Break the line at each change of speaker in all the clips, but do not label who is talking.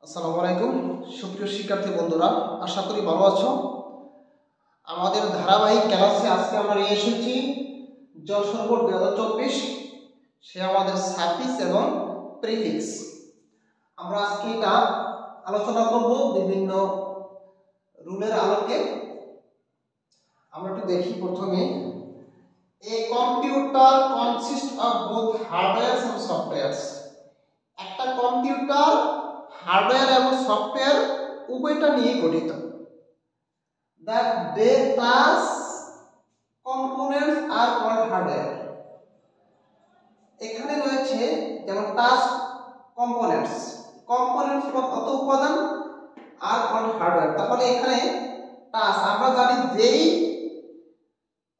আসসালামু আলাইকুম সুপ্রিয় শিক্ষার্থী বন্ধুরা, আশা করি ভালো আছো। আমাদের ধারাবাহিক ক্লাসে আজকে আমরা নিয়ে এসেছি যশোর বোর্ড 2024, সে আমাদের সাফিক্স এবং প্রিফিক্স। আমরা আজকে এটা আলোচনা করব বিভিন্ন রুলের আলোকে। আমরা একটু দেখি প্রথমে, a computer consist of both hardware and softwares. একটা কম্পিউটার হার্ডওয়্যার এবং সফটওয়্যার উভয়টা নিয়ে গঠিত। That they touch components are called hardware. এখানে রয়েছে যেমন টাচ কম্পোনেন্টস, কম্পোনেন্টস কত উপাদান আর কল্ড হার্ডওয়্যার। তাহলে এখানে টাচ আমরা জানি যেই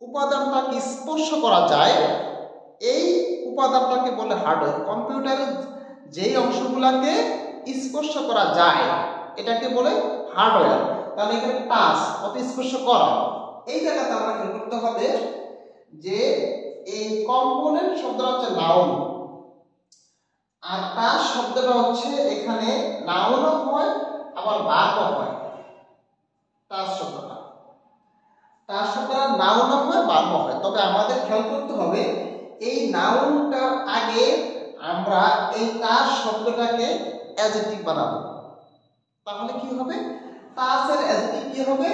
উপাদানটাকে স্পর্শ করা যায় এই উপাদানটাকে বলে হার্ডওয়্যার। কম্পিউটারের যেই অংশগুলোকে স্পর্শ করা যায় এটাকে বলে হার্ডওয়্যার। তাহলে এখানে টাচ অত স্পর্শ করা, এই জায়গাতে আমরা খেয়াল করতে হবে যে এই কম্পোনেন্ট শব্দটা হচ্ছে নাউন আর টাচ শব্দটা হচ্ছে এখানে নাউনও হয় আবার ভার্বও হয়। টাচ শব্দটা নাউনও হয় ভার্বও হয়। তবে আমাদের খেয়াল করতে হবে এই নাউনটার আগে আমরা এই টাচ শব্দটাকে অ্যাডজেক্টিভ বানাবো। তাহলে কি হবে? টাচের অ্যাডজেক্টিভ কি হবে?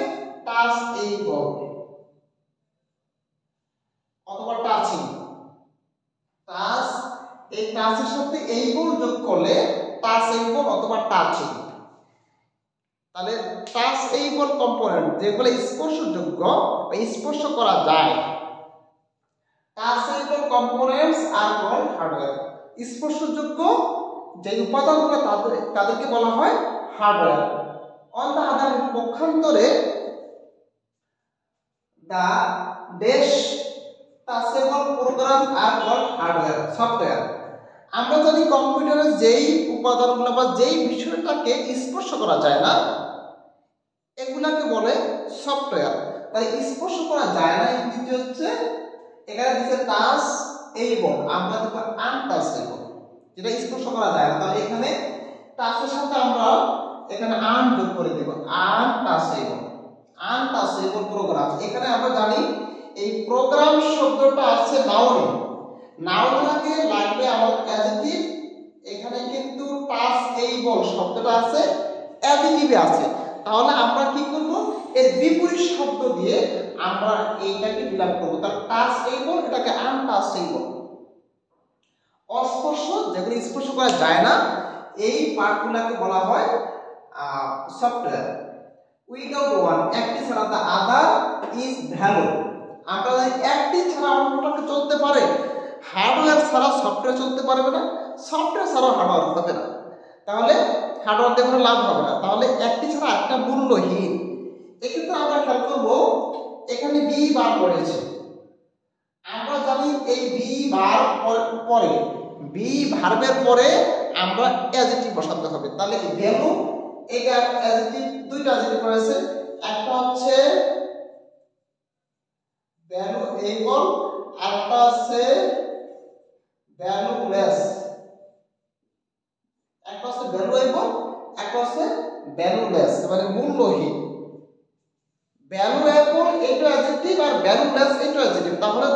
টাচ এইবল অথবা টাচিং। টাচ, এই টাচের সাথে এইবল যোগ করলে টাচ এইবল অথবা টাচিং। তাহলে টাচ এইবল কম্পোনেন্ট যেগুলো স্পর্শযোগ্য বা স্পর্শ করা যায়, touchable components are called hardware. স্পর্শযোগ্য যে উপাদানগুলো তাদেরকে বলা হয় হার্ডওয়্যার। অন দ্য আদার পক্ষান্তরে the dash touchable program are called hardware, software. আমরা জানি কম্পিউটারের যেই উপাদানগুলো বা যেই বিষয়টাকে স্পর্শ করা যায় না এগুলাকে বলে সফটওয়্যার। তাই স্পর্শ করা যায় না ইংরেজি হচ্ছে এখানে দিচ্ছে টাচ এইবল, আমরা দেখব আনটাচেবল, যেটা স্পর্শ করা যায় না। তাহলে এখানে টাচের সাথে আমরা এখানে আন যোগ করে দেব, আনটাচেবল, আনটাচেবল প্রোগ্রাম। এখানে আমরা জানি এই প্রোগ্রাম শব্দটা আছে নাউনে, নাউনটাকে লাগবে আমাদের অ্যাডজেক্টিভ। এখানে কিন্তু টাচ এইবল শব্দটা আছে অ্যাডজেক্টিভে আছে। তাহলে আমরা কি করব? এর বিপরীত শব্দ দিয়ে আমরা এইটাকে ফিলআপ করব। তাহলে টাচ এইবল এটাকে আনটাচেবল। অস্পর্শ যেগুলো স্পর্শ করা যায় না এই পার্টগুলোকে বলা হয় সফটওয়্যার। উইদাউট ওয়ান, একটি ছাড়া, দ্য আদার ইজ ভ্যালু। আমরা জানি একটি ছাড়া অন্যটাকে চলতে পারে, হার্ডওয়্যার ছাড়া সফটওয়্যার চলতে পারবে না, সফটওয়্যার ছাড়া হার্ডওয়্যার হবে না। তাহলে হার্ডওয়্যার দিয়ে কোনো লাভ হবে না। তাহলে একটি ছাড়া একটা মূল্যহীন। এক্ষেত্রে আমরা খেয়াল করবো এখানে বি বার করেছে। আমরা জানি এই বি বার পরে, বি ভার্বের পরে আমরা অ্যাডজেক্টিভ বসাতে হবে। তাহলে ভ্যালু, এটা অ্যাডজেক্টিভ, দুইটা অ্যাডজেক্টিভ করেছে। একটা হচ্ছে ভ্যালু এইবল, আরেকটা হচ্ছে ভ্যালুলেস। একটা হচ্ছে ভ্যালু এইবল, একটা হচ্ছে ভ্যালুলেস, মানে মূল্যহীন। ভ্যালুয়েবল এটা অ্যাডজেক্টিভ আর ভ্যালুলেস এটা অ্যাডজেক্টিভ। তাহলে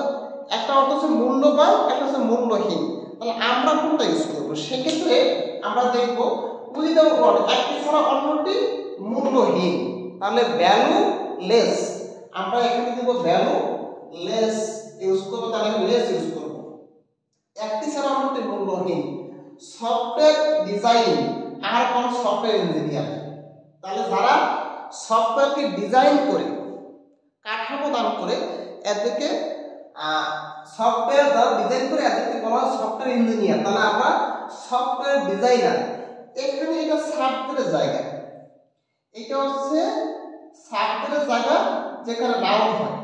একটা অর্থ হচ্ছে মূল্যবান, একটা হচ্ছে মূল্যহীন। তাহলে আমরা কোনটা ইউজ করবো? সেক্ষেত্রে আমরা দেখবো উইদাউট ওয়ান, একটি ছাড়া অন্যটি মূল্যহীন। তাহলে ভ্যালুলেস, আমরা এখানে দেব ভ্যালুলেস ইউজ করবো। তাহলে লেস ইউজ করবো, একটি ছাড়া অন্যটি মূল্যহীন। সফটওয়্যার ডিজাইন আর কোন সফটওয়্যার ইঞ্জিনিয়ার। তাহলে যারা সফটওয়্যারকে ডিজাইন করে, কাঠামো দান করে, এদেরকে সফটওয়্যার যারা ডিজাইন করে এদেরকে বলা হয় সফটওয়্যার ইঞ্জিনিয়ার। তাহলে আমরা সফটওয়্যার ডিজাইনার। এখানে এটা সাবজেক্টের জায়গা, এটা হচ্ছে সাবজেক্টের জায়গা যেখানে নাউন হয়।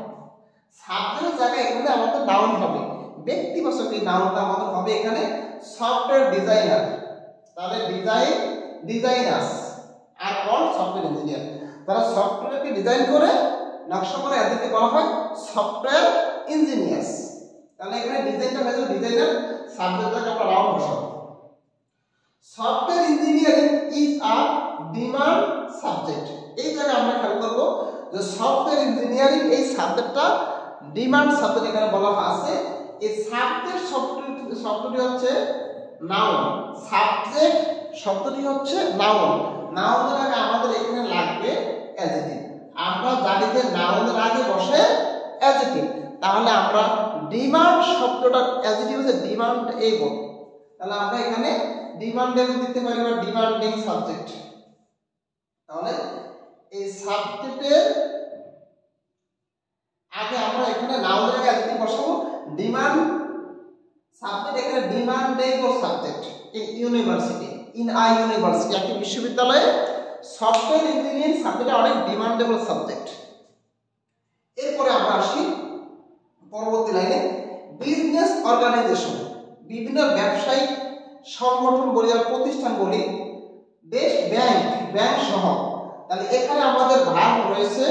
সাবজেক্টের জায়গা এখানে আমাদের নাউন হবে, ব্যক্তিবাচক এই নাউনটা আমাদের হবে এখানে সফটওয়্যার ডিজাইনার। তাহলে ডিজাইনার্স আর অল সফটওয়্যার ইঞ্জিনিয়ার। তারা সফটওয়্যারকে ডিজাইন করে, নকশা করে, এদেরকে বলা হয় সফটওয়্যার ইঞ্জিনিয়ার্স। তাহলে এখানে ডিজাইনটা হয়েছে ডিজাইনার, সাবজেক্টটাকে আমরা নাউন বসাবো। Software engineering is a demand subject. এই জায়গায় আমরা খেয়াল করব যে সফটওয়্যার ইঞ্জিনিয়ারিং এই সাবজেক্টটা ডিমান্ড সাবজেক্ট এখানে বলা আছে। এই সাবজেক্ট শব্দটি হচ্ছে নাউন, সাবজেক্ট শব্দটি হচ্ছে নাউন। নাউনের আগে আমাদের এখানে লাগবে অ্যাডজেক্টিভ। আমরা জানি যে নাউনের আগে বসে অ্যাডজেক্টিভ, তাহলে আমরা ডিমান্ড শব্দটার অ্যাডজেক্টিভ হচ্ছে ডিমান্ডেবল। তাহলে আমরা এখানে ডিমান্ডেবল দিতে পারি বা ডিমান্ডিং সাবজেক্ট। তাহলে এই সাবজেক্টের আগে আমরা এখানে নাউনের আগে অ্যাডজেক্টিভ বসাবো। ডিমান্ড সাবজেক্ট এখানে demandable subject in university, in a university, একটি বিশ্ববিদ্যালয়ে সফটওয়্যার ইঞ্জিনিয়ারিং সাবজেক্টটা অনেক ডিমান্ডেবল সাবজেক্ট। এরপরে আমরা আসি পরবর্তী লাইনে, বিজনেস অর্গানাইজেশন, বিভিন্ন ব্যবসায়িক সংগঠন বলি বা প্রতিষ্ঠান বলি, দেশ ব্যাংক সহ। তাহলে এখানে আমাদের ভাগ রয়েছে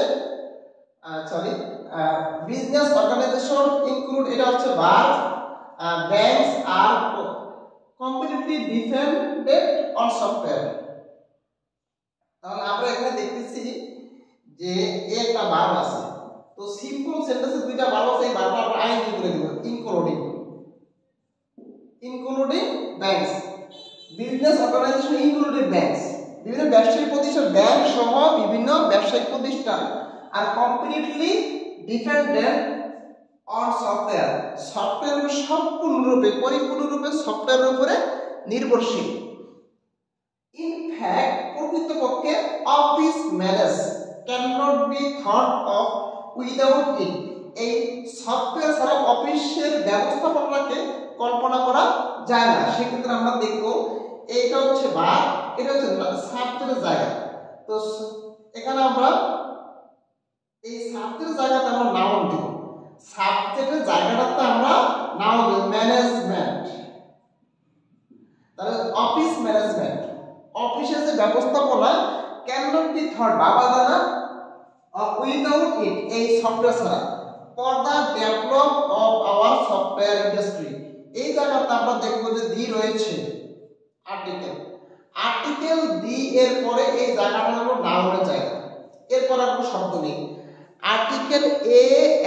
বিজনেস অর্গানাইজেশন ইনক্লুড, এটা হচ্ছে ভাগ, ব্যাংকস আর কম্পিটিটিভ ডিপেন্ডেন্ট অন সফটওয়্যার। তাহলে আমরা এখানে দেখতেছি যে একটা ভার্ব আছে, তো সিম্পল সেন্টেন্সে দুইটা ভার্ব আছে, এই ভার্বটা আমরা আইএনজি করে দেব, including banks, business organisation including banks, বিভিন্ন ব্যবসায়িক প্রতিষ্ঠান, ব্যাংক সহ বিভিন্ন ব্যবসায়িক প্রতিষ্ঠান, আর completely dependent on software, software সম্পূর্ণরূপে পরিপূর্ণরূপে সফটওয়্যারের উপরে নির্ভরশীল। ইন ফ্যাক্ট, প্রকৃতপক্ষে office manage can not be thought of without it, এই সফটওয়্যার ছাড়া অফিসের ব্যবস্থাপনাকে কল্পনা করা যায় না। সেক্ষেত্রে আমরা দেখব এইটা হচ্ছে বা এটা হচ্ছে সাবজেক্টের জায়গা। তো এখানে আমরা এই সাবজেক্টের জায়গাতে আমরা নাউন দিব, সাবজেক্টের জায়গাটাতে আমরা নাউন দেব ম্যানেজমেন্ট। তাহলে অফিস ম্যানেজমেন্ট, অফিসের যে ব্যবস্থাপনা ক্যান নট বি থট বাবা জানা উইদাউট ইট, এই সফটওয়্যার ছাড়া, for the develop of our software industry. এই জায়গাতে আমরা দেখবো যে দি রয়েছে আর্টিকেল দি এর পরে এই জায়গাটা হলো নাউনের জায়গা, এরপর আর কোনো শব্দ নেই। আর্টিকেল এ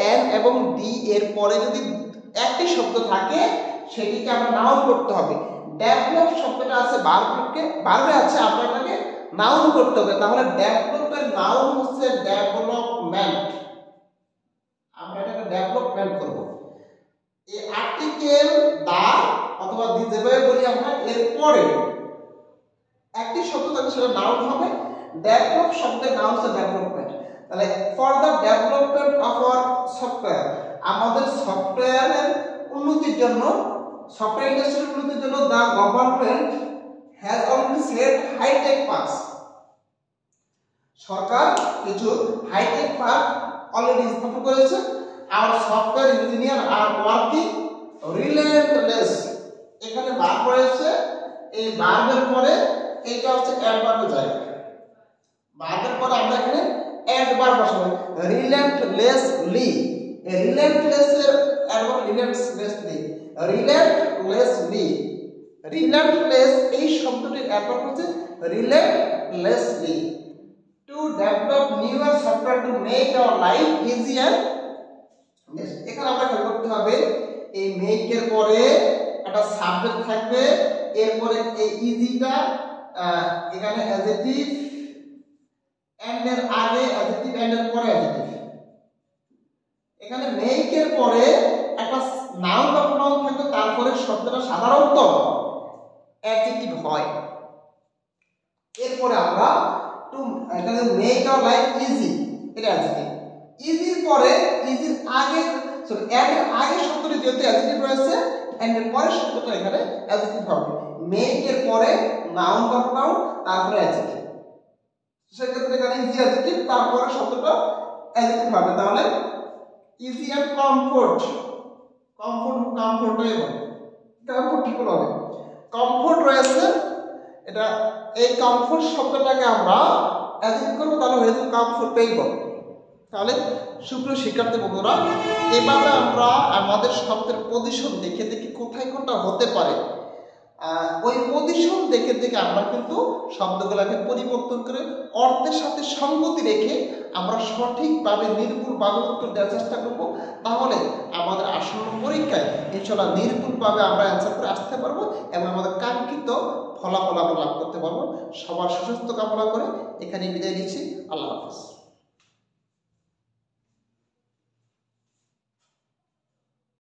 এন এবং ডি এর পরে যদি একটি শব্দ থাকে সেটিকে আমরা নাউন করতে হবে। ডেভেলপ শব্দটা আছে ভার্বে আছে, আমরা এটাকে নাউন করতে হবে। তাহলে ডেভেলপের নাউন হচ্ছে ডেভেলপমেন্ট, আমরা এটাকে ডেভেলপমেন্ট করব। এই আর্টিকেল দা অথবা দি যেভাবে বলি আমরা, এরপরে একটি শব্দ থাকে সেটা নাউন হবে। ডেভেলপ শব্দের নাউন হচ্ছে ডেভেলপমেন্ট। তাহলে for the development of our software, আমাদের সফটওয়্যারের উন্নতির জন্য, সফটওয়্যার ইন্ডাস্ট্রির উন্নতির জন্য the government has already set hitech parks, সরকার কিছু হাইটেক পার্ক অলরেডি স্থাপন করেছে। আর software engineer are working relentless, এখানে ভার্ব রয়েছে, এই ভার্বের পরে এইটা হচ্ছে অ্যাডভার্বের জায়গা। ভার্বের পরে আমরা এখানে অ্যাডভার্ব বসাবো রিলেন্টলেসলি, রিলেন্টলেস এর অ্যাডভার্ব রিলেন্টলেস, এই শব্দটির অ্যাডভার্ব হচ্ছে রিলেন্টলেসলি। To develop newer software to make our life easier, এখানে আমরা খেয়াল করতে হবে এই মেক এর পরে একটা সাবজেক্ট থাকবে, এরপরে এই ইজিটা এখানে অ্যাডজেক্টিভ, এন্ড এর আগে অ্যাডজেক্টিভ, এন্ড এর পরে অ্যাডজেক্টিভ। এখানে মেক এর পরে একটা নাউন বা প্রোনাউন থাকবে, তারপরে শব্দটা সাধারণত অ্যাডজেক্টিভ হয়। এরপরে আমরা টু এখানে মেক আওয়ার লাইফ ইজি, এটা অ্যাডজেক্টিভ। ইজির পরে, ইজির আগে সরি এন্ড এর আগে শব্দটি যেহেতু অ্যাডজেক্টিভ রয়েছে, এন্ড এর পরে শব্দটা এখানে অ্যাডজেক্টিভ হবে। মেক এর পরে নাউন বা প্রোনাউন, তারপরে অ্যাডজেক্টিভ। সেক্ষেত্রে এখানে ইজি অ্যাডজেক্টিভ, তারপরে শব্দটা অ্যাডজেক্টিভ হবে। তাহলে ইজি এন্ড কমফোর্ট, কমফোর্ট ঠিক হবে। কমফোর্ট রয়েছে, এটা এই কমফোর্ট শব্দটাকে আমরা অ্যাডজেক্টিভ করব, তাহলে হয়ে যাবে কমফোর্টেবল। তাহলে সুপ্রিয় শিক্ষার্থী বন্ধুরা, এভাবে আমরা আমাদের শব্দের পজিশন দেখে দেখে কোথায় কোনটা হতে পারে ওই পজিশন দেখে দেখে আমরা কিন্তু শব্দগুলোকে পরিবর্তন করে অর্থের সাথে সঙ্গতি রেখে আমরা সঠিকভাবে নির্ভুলভাবে উত্তর দেওয়ার চেষ্টা করব। তাহলে আমাদের আসন্ন পরীক্ষায় ইনশাআল্লাহ নির্ভুলভাবে আমরা অ্যান্সার করে আসতে পারবো এবং আমাদের কাঙ্ক্ষিত ফলাফল আমরা লাভ করতে পারবো। সবার সুস্বাস্থ্য কামনা করে এখানে বিদায় নিচ্ছি। আল্লাহ হাফেজ।